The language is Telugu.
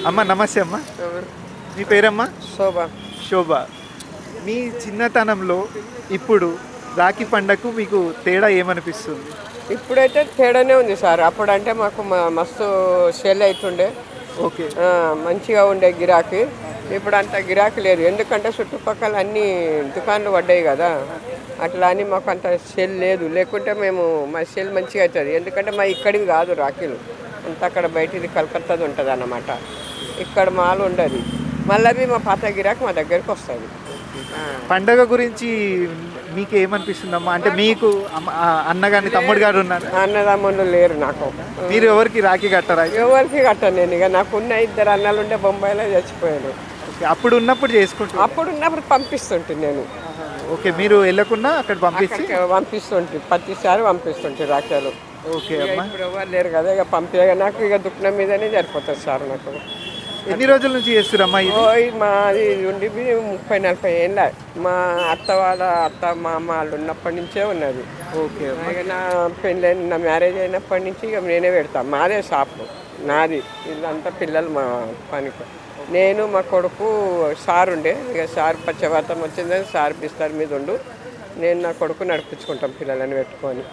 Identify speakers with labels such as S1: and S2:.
S1: అమ్మ నమస్తే అమ్మ.
S2: ఎవరు?
S1: మీ పేరమ్మా?
S2: శోభ.
S1: శోభ. మీ చిన్నతనంలో ఇప్పుడు రాఖీ పండగకు మీకు తేడా ఏమనిపిస్తుంది?
S2: ఇప్పుడైతే తేడానే ఉంది సార్. అప్పుడంటే మాకు మస్తు సేల్ అవుతుండే.
S1: ఓకే.
S2: మంచిగా ఉండే గిరాకీ. ఇప్పుడు అంత గిరాకీ లేదు, ఎందుకంటే చుట్టుపక్కల అన్ని దుకాన్లు పడ్డాయి కదా. అట్లా అని మాకు అంత సేల్ లేదు. లేకుంటే మేము మా సేల్ మంచిగా అవుతుంది, ఎందుకంటే మా ఇక్కడివి కాదు రాఖీలు. అంత అక్కడ బయటిది కలకత్తాది ఉంటుంది అన్నమాట. ఇక్కడ మాల్ ఉండదు. మళ్ళీ మా పాత గిరాకీ మా దగ్గరికి వస్తుంది.
S1: పండగ గురించి మీకు ఏమనిపిస్తుందమ్మా? అంటే మీకు అన్న గాని తమ్ముడు గారు ఉన్నారు,
S2: అన్నదమ్ముళ్ళు లేరు నాకు.
S1: మీరు ఎవరికి రాఖీ కట్టరా?
S2: ఎవరికి కట్టాను నేను. ఇక నాకున్న 2 అన్నలు ఉండే బొంబాయిలో చచ్చిపోయాను.
S1: ఓకే. అప్పుడు ఉన్నప్పుడు చేసుకుంటారు.
S2: అప్పుడు ఉన్నప్పుడు పంపిస్తుంటే నేను.
S1: ఓకే. మీరు వెళ్ళకుండా అక్కడ పంపించి
S2: పంపిస్తుంటే ప్రతిసారి పంపిస్తుంటే రాఖ్యాలు.
S1: ఓకే
S2: ఇక
S1: అమ్మా.
S2: ఇప్పుడు ఎవరు లేరు కదా, ఇక పంపించగా నాకు ఇక దుఃఖం మీదనే సరిపోతుంది సార్ నాకు.
S1: ఎన్ని రోజుల నుంచి చేస్తురమ్మా ఇది?
S2: మాది ఉండి 30-40 ఏళ్ళ. మా అత్త మామ వాళ్ళు ఉన్నప్పటి నుంచే ఉన్నది.
S1: ఓకే అమ్మా.
S2: ఇక నా పెళ్ళి నా మ్యారేజ్ అయినప్పటి నుంచి ఇక నేనే పెడతాను. మాదే షాపు నాది. వీళ్ళంతా పిల్లలు మా పనికి. నేను మా కొడుకు సార్ ఉండే. ఇక సార్ పచ్చవాతం వచ్చిందని సార్ బిస్తర్ మీద ఉండు. నేను నా కొడుకు నడిపించుకుంటాం పిల్లలని పెట్టుకొని.